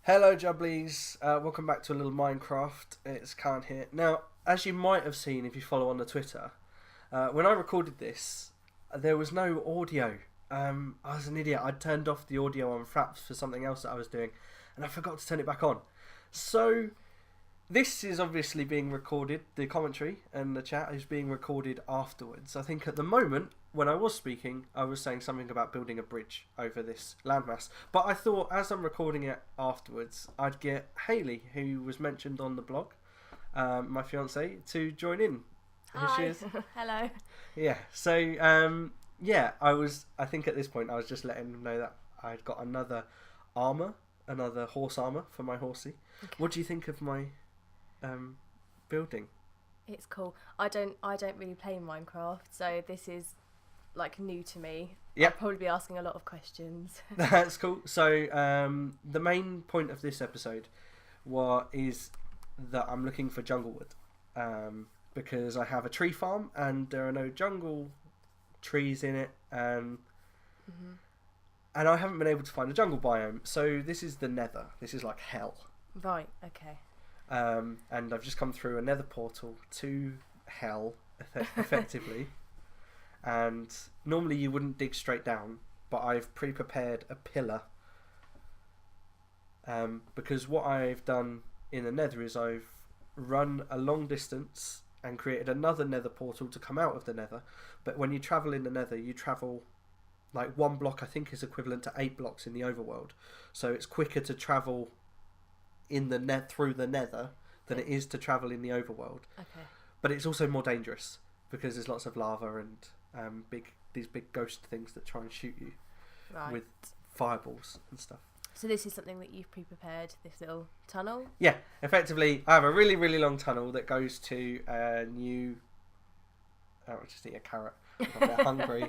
Hello Jubblies, welcome back to a little Minecraft. It's Khan here. Now, as you might have seen if you follow on the Twitter, when I recorded this, there was no audio. I was an idiot. I'd turned off the audio on Fraps for something else that I was doing, and I forgot to turn it back on. So, this is obviously being recorded, the commentary and the chat is being recorded afterwards. I think at the moment, when I was speaking, I was saying something about building a bridge over this landmass. But I thought, as I'm recording it afterwards, I'd get Hayley, who was mentioned on the blog, my fiance, to join in. Here Hi. she is. Hello. Yeah, so, I think at this point, I was just letting them know that I'd got another horse armour for my horsey. Okay. What do you think of my building? It's cool. I don't really play Minecraft, so this is like new to me. Yep. I'll probably be asking a lot of questions. That's cool. So the main point of this episode is that I'm looking for jungle wood because I have a tree farm and there are no jungle trees in it, and I haven't been able to find a jungle biome. So this is the Nether. This is like hell. Right. Okay. And I've just come through a Nether portal to hell, effectively. And normally you wouldn't dig straight down, but I've pre-prepared a pillar. Because what I've done in the Nether is I've run a long distance and created another Nether portal to come out of the Nether. But when you travel in the Nether, you travel like one block, I think, is equivalent to 8 blocks in the overworld. So it's quicker to travel in the through the Nether than it is to travel in the overworld. Okay. But it's also more dangerous because there's lots of lava and these big ghost things that try and shoot you with fireballs and stuff. So this is something that you've pre-prepared, this little tunnel? Yeah, effectively, I have a really, really long tunnel that goes to a new... Oh, I'll just eat a carrot. I'm a bit hungry.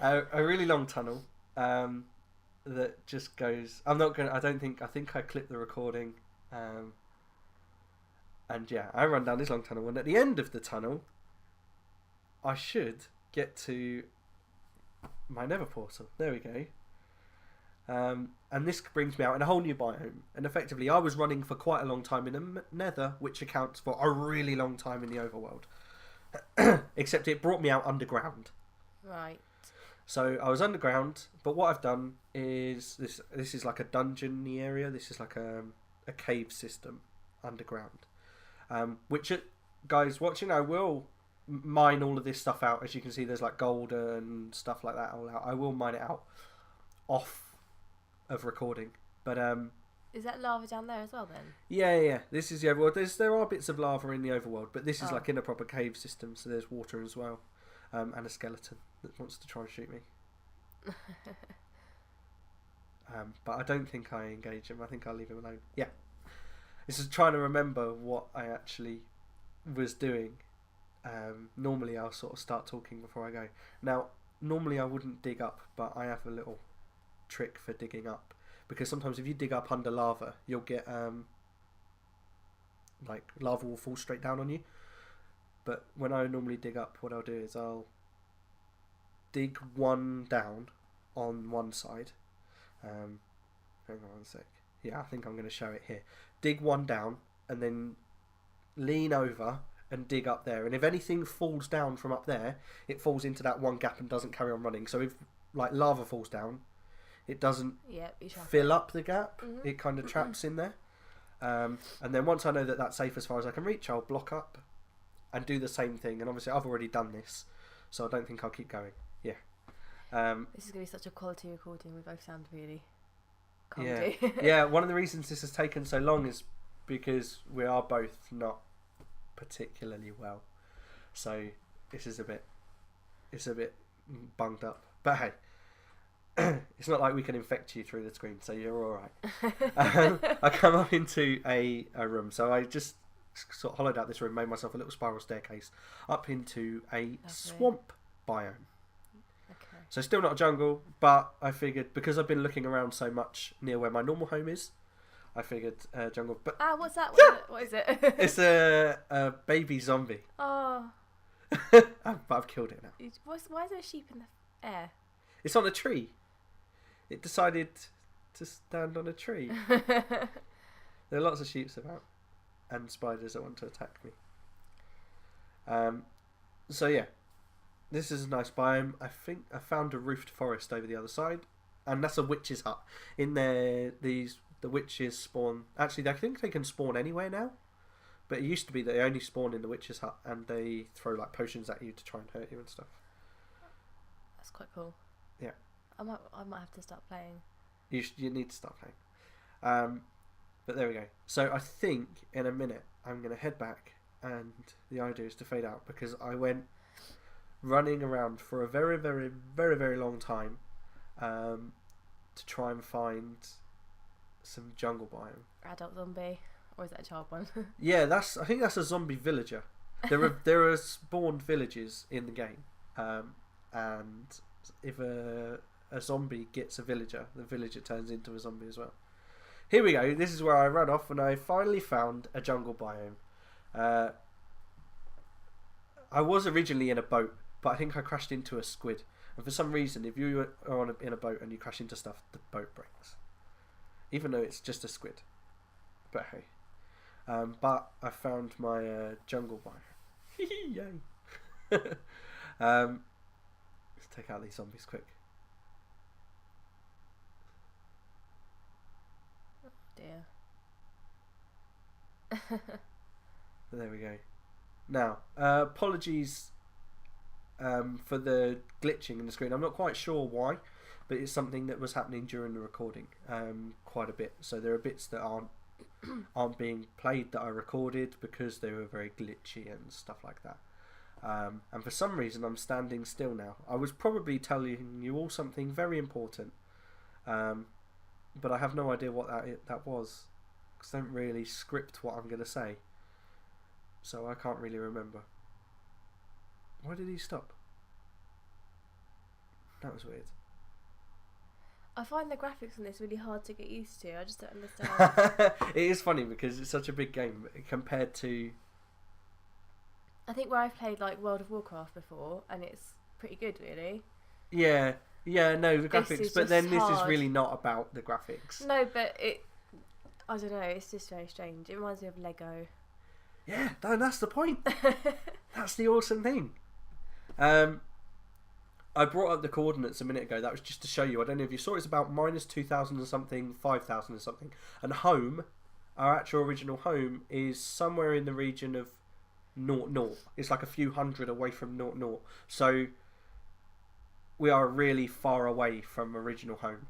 A really long tunnel that just goes... I think I clipped the recording. And yeah, I run down this long tunnel, and at the end of the tunnel, I should get to my Nether portal. There we go. And this brings me out in a whole new biome. And effectively, I was running for quite a long time in the Nether, which accounts for a really long time in the overworld. Except it brought me out underground. Right. So I was underground, but what I've done is this is like a dungeon-y area. This is like a cave system underground. Which, guys watching, I will mine all of this stuff out. As you can see, there's like gold and stuff like that all out. I will mine it out off of recording. But is that lava down there as well then? yeah. This is the overworld. There are bits of lava in the overworld, but this is like in a proper cave system, so there's water as well. And a skeleton that wants to try and shoot me. But I don't think I engage him. I think I'll leave him alone. Yeah. This is trying to remember what I actually was doing. Normally I'll sort of start talking before I go. Now, normally I wouldn't dig up, but I have a little trick for digging up. Because sometimes if you dig up under lava, you'll get, like, lava will fall straight down on you. But when I normally dig up, what I'll do is I'll dig one down on one side. Hang on one sec. Yeah, I think I'm going to show it here. Dig one down and then lean over and dig up there. And if anything falls down from up there, it falls into that one gap and doesn't carry on running. So if like lava falls down, it doesn't fill up the gap. Mm-hmm. It kind of traps in there. And then once I know that that's safe as far as I can reach, I'll block up and do the same thing. And obviously I've already done this, so I don't think I'll keep going. Yeah. This is going to be such a quality recording. We both sound really comedy. Yeah. Yeah, one of the reasons this has taken so long is because we are both not particularly well. So it's a bit bunged up. But hey, it's not like we can infect you through the screen, so you're alright. I come up into a room, so I just sort of hollowed out this room, made myself a little spiral staircase up into a swamp biome. Okay. So still not a jungle, but I figured because I've been looking around so much near where my normal home is, I figured jungle. But what's that? What is it? It's a baby zombie. Oh. But I've killed it now. Why is there a sheep in the air? It's on a tree. It decided to stand on a tree. There are lots of sheep about, and spiders that want to attack me. So yeah, this is a nice biome. I think I found a roofed forest over the other side, and that's a witch's hut. In there, the witches spawn. Actually, I think they can spawn anywhere now, but it used to be that they only spawn in the witch's hut, and they throw like potions at you to try and hurt you and stuff. That's quite cool. Yeah. I might have to start playing. You need to start playing. But there we go. So I think in a minute I'm going to head back, and the idea is to fade out because I went running around for a very, very, very, very long time to try and find some jungle biome. Adult zombie, or is that a child one? Yeah, I think that's a zombie villager. There are spawned villages in the game, and if a zombie gets a villager, the villager turns into a zombie as well. Here we go. This is where I ran off, and I finally found a jungle biome. I was originally in a boat, but I think I crashed into a squid. And for some reason, if you are in a boat and you crash into stuff, the boat breaks. Even though it's just a squid. But hey. But I found my jungle biome. Yay. Let's take out these zombies quick. Dear. There we go. Now, apologies for the glitching in the screen. I'm not quite sure why, but it's something that was happening during the recording quite a bit. So there are bits that aren't being played that I recorded because they were very glitchy and stuff like that. And for some reason, I'm standing still now. I was probably telling you all something very important. But I have no idea what that was, because I don't really script what I'm going to say, so I can't really remember. Why did he stop? That was weird. I find the graphics on this really hard to get used to. I just don't understand. It is funny because it's such a big game compared to... I think where I've played like World of Warcraft before, and it's pretty good, really. Yeah, no, the graphics, but then this is hard. really not about the graphics. No, but I don't know, it's just very strange. It reminds me of Lego. Yeah, no, that's the point. That's the awesome thing. I brought up the coordinates a minute ago. That was just to show you. I don't know if you saw. It's about -2,000 and something, 5,000 and something. And home, our actual original home, is somewhere in the region of 0. It's like a few hundred away from 0. So we are really far away from original home.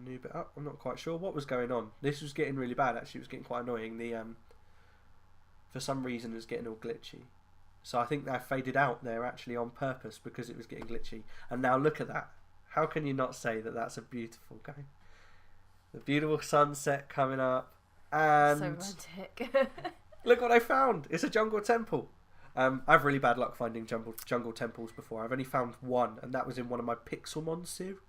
New bit up. I'm not quite sure what was going on. This was getting really bad. Actually, it was getting quite annoying. For some reason, it was getting all glitchy. So I think that faded out there actually on purpose because it was getting glitchy. And now look at that. How can you not say that that's a beautiful game? The beautiful sunset coming up, and So romantic. look what I found. It's a jungle temple. I have really bad luck finding jungle temples before. I've only found one, and that was in one of my Pixelmon series.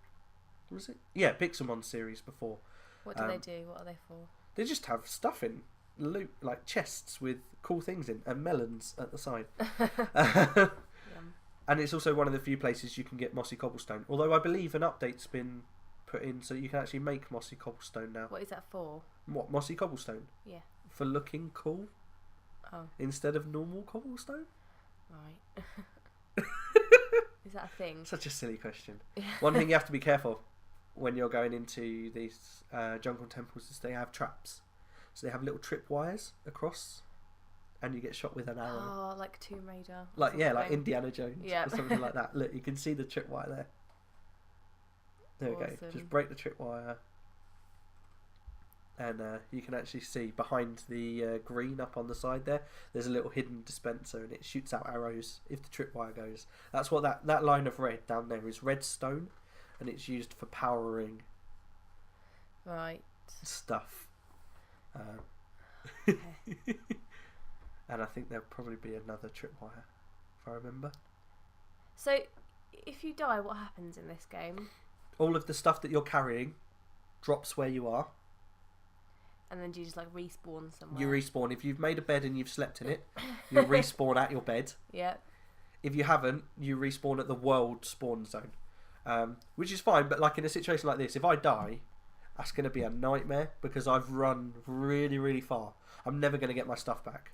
Was it? Yeah, Pixelmon series before. What do they do? What are they for? They just have stuff in loot, like chests with cool things in, and melons at the side. And it's also one of the few places you can get mossy cobblestone. Although I believe an update's been put in so you can actually make mossy cobblestone now. What is that for? What, mossy cobblestone? Yeah. For looking cool. Oh. Instead of normal cobblestone? Right. Is that a thing? Such a silly question. One thing you have to be careful of when you're going into these jungle temples is they have traps. So they have little tripwires across, and you get shot with an arrow. Oh, like Tomb Raider. Like like Indiana Jones Yeah. or something like that. Look, you can see the tripwire there. There we go. Just break the tripwire, and you can actually see behind the green up on the side there. There's a little hidden dispenser, and it shoots out arrows if the tripwire goes. That's what that line of red down there is redstone, and it's used for powering Right. stuff. Okay. And I think there'll probably be another tripwire, if I remember. So, if you die, what happens in this game? All of the stuff that you're carrying drops where you are. And then do you just like respawn somewhere? You respawn. If you've made a bed and you've slept in it, you respawn at your bed. Yeah. If you haven't, you respawn at the world spawn zone. which is fine. But like in a situation like this, if I die, that's going to be a nightmare because I've run really, really far. I'm never going to get my stuff back.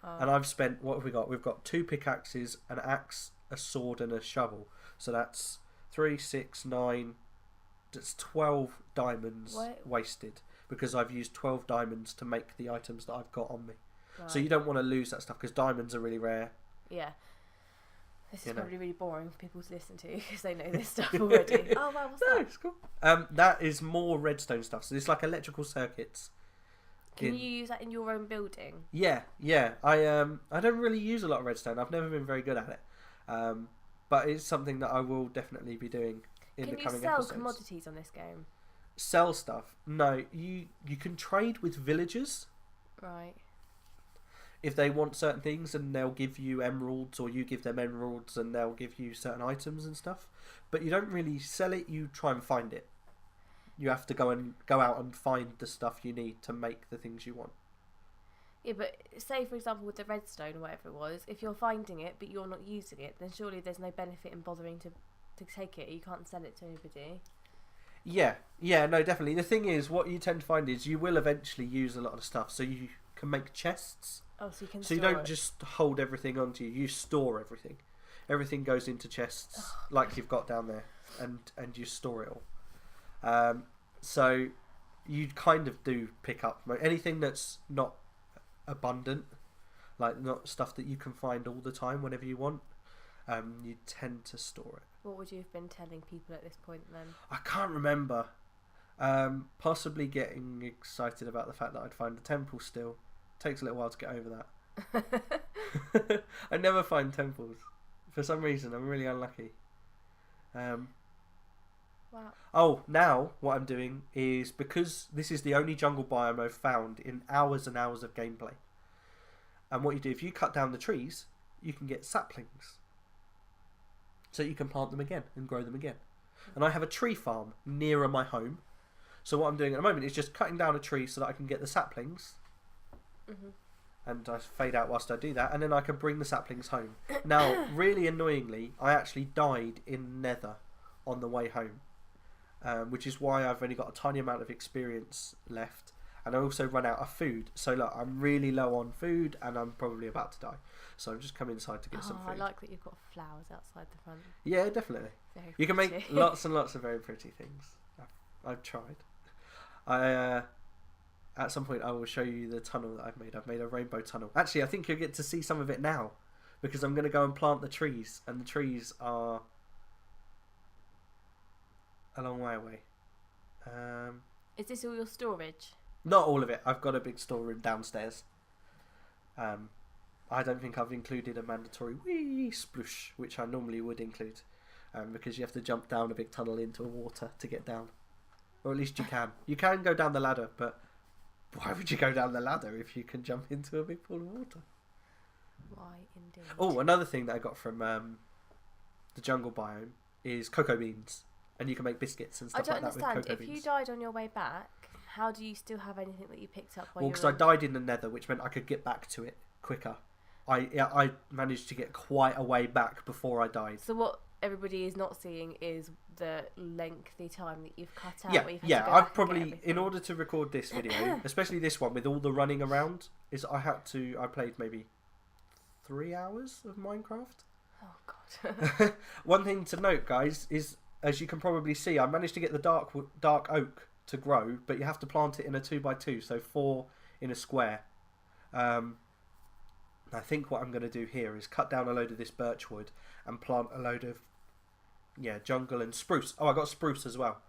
Oh. And I've spent, what have we got? We've got 2 pickaxes, an axe, a sword, and a shovel. So that's 3, 6, 9. That's 12 diamonds wasted because I've used 12 diamonds to make the items that I've got on me. Right. So you don't want to lose that stuff because diamonds are really rare. Yeah. This is probably really boring for people to listen to because they know this stuff already. Oh, wow, what's that? It's cool. That is more redstone stuff. So it's like electrical circuits. Can you use that in your own building? Yeah. I don't really use a lot of redstone. I've never been very good at it. But it's something that I will definitely be doing in the coming episodes. Can you sell commodities on this game? Sell stuff? No. You can trade with villagers. Right. If they want certain things, and they'll give you emeralds, or you give them emeralds, and they'll give you certain items and stuff. But you don't really sell it. You try and find it. You have to go out and find the stuff you need to make the things you want. Yeah, but say for example with the redstone or whatever it was, if you're finding it but you're not using it, then surely there's no benefit in bothering to take it. You can't sell it to anybody. Yeah, no, definitely. The thing is, what you tend to find is you will eventually use a lot of stuff, so you can make chests. Oh, so you can. So you don't just hold everything onto you. You store everything. Everything goes into chests like you've got down there, and you store it all. So you kind of do pick up anything that's not abundant, like not stuff that you can find all the time whenever you want. You tend to store it. What would you have been telling people at this point then? I can't remember. Possibly getting excited about the fact that I'd find a temple still. Takes a little while to get over that. I never find temples. For some reason, I'm really unlucky. Wow. Oh, now what I'm doing is, because this is the only jungle biome I've found in hours and hours of gameplay. And what you do, if you cut down the trees, you can get saplings. So you can plant them again and grow them again. And I have a tree farm nearer my home. So what I'm doing at the moment is just cutting down a tree so that I can get the saplings. Mm-hmm. And I fade out whilst I do that, and then I can bring the saplings home. Now, really annoyingly, I actually died in Nether on the way home, which is why I've only got a tiny amount of experience left, and I also run out of food. So look, I'm really low on food, and I'm probably about to die. So I've just come inside to get some food. I like that you've got flowers outside the front. Yeah, definitely. You can make lots and lots of very pretty things. I've tried. At some point I will show you the tunnel that I've made. I've made a rainbow tunnel. Actually, I think you'll get to see some of it now, because I'm going to go and plant the trees, and the trees are a long way away. Is this all your storage? Not all of it. I've got a big storeroom downstairs. I don't think I've included a mandatory wee splush, which I normally would include, because you have to jump down a big tunnel into water to get down. Or at least you can. You can go down the ladder, but why would you go down the ladder if you can jump into a big pool of water? Why indeed? Oh, another thing that I got from the jungle biome is cocoa beans. And you can make biscuits and stuff like that with cocoa beans. I don't understand. If you died on your way back, how do you still have anything that you picked up? Well, because I died in the Nether, which meant I could get back to it quicker. I managed to get quite a way back before I died. So what everybody is not seeing is the lengthy time that you've cut out. Yeah. I've probably, in order to record this video, especially this one with all the running around, I played maybe 3 hours of Minecraft. Oh God. One thing to note, guys, is as you can probably see, I managed to get the dark oak to grow, but you have to plant it in a 2x2, so 4 in a square. I think what I'm going to do here is cut down a load of this birch wood and plant a load of jungle and spruce. Oh, I got spruce as well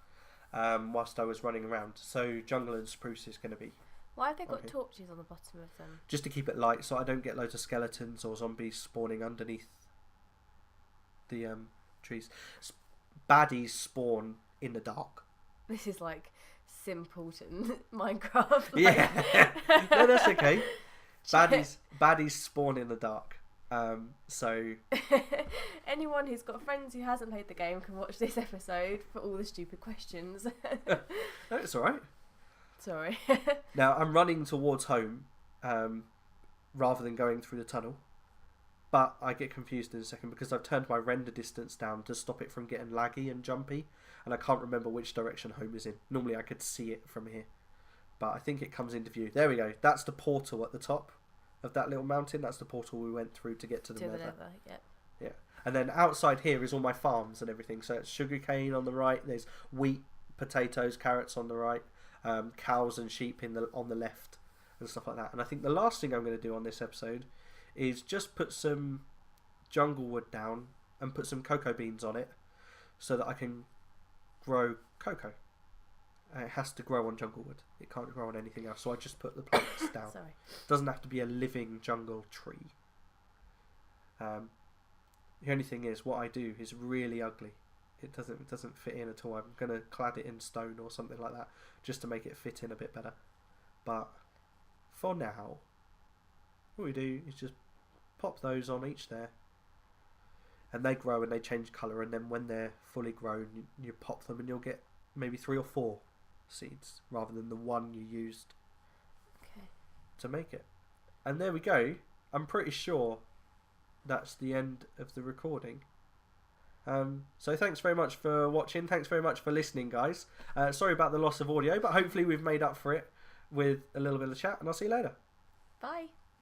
whilst I was running around. So jungle and spruce is going to be... Why have they got torches on the bottom of them? Just to keep it light so I don't get loads of skeletons or zombies spawning underneath the trees. Baddies spawn in the dark. This is like simpleton Minecraft. Yeah. No, that's okay. Baddies spawn in the dark. So anyone who's got friends who hasn't played the game can watch this episode for all the stupid questions. No, it's alright. Sorry. Now I'm running towards home rather than going through the tunnel. But I get confused in a second because I've turned my render distance down to stop it from getting laggy and jumpy, and I can't remember which direction home is in. Normally I could see it from here, but I think it comes into view. There we go. That's the portal at the top of that little mountain. That's the portal we went through to get to the nether. Yep. Yeah. And then outside here is all my farms and everything. So it's sugarcane on the right. There's wheat, potatoes, carrots on the right, cows and sheep on the left, and stuff like that. And I think the last thing I'm going to do on this episode is just put some jungle wood down and put some cocoa beans on it so that I can grow cocoa. It has to grow on jungle wood. It can't grow on anything else. So I just put the plants down. Sorry. It doesn't have to be a living jungle tree. The only thing is, what I do is really ugly. It doesn't fit in at all. I'm going to clad it in stone or something like that just to make it fit in a bit better. But for now, what we do is just pop those on each there, and they grow and they change colour, and then when they're fully grown you pop them and you'll get maybe 3 or 4 seeds rather than the one you used to make it. And there we go. I'm pretty sure that's the end of the recording. So thanks very much for watching. Thanks very much for listening, guys. Sorry about the loss of audio, but hopefully we've made up for it with a little bit of chat, and I'll see you later. Bye.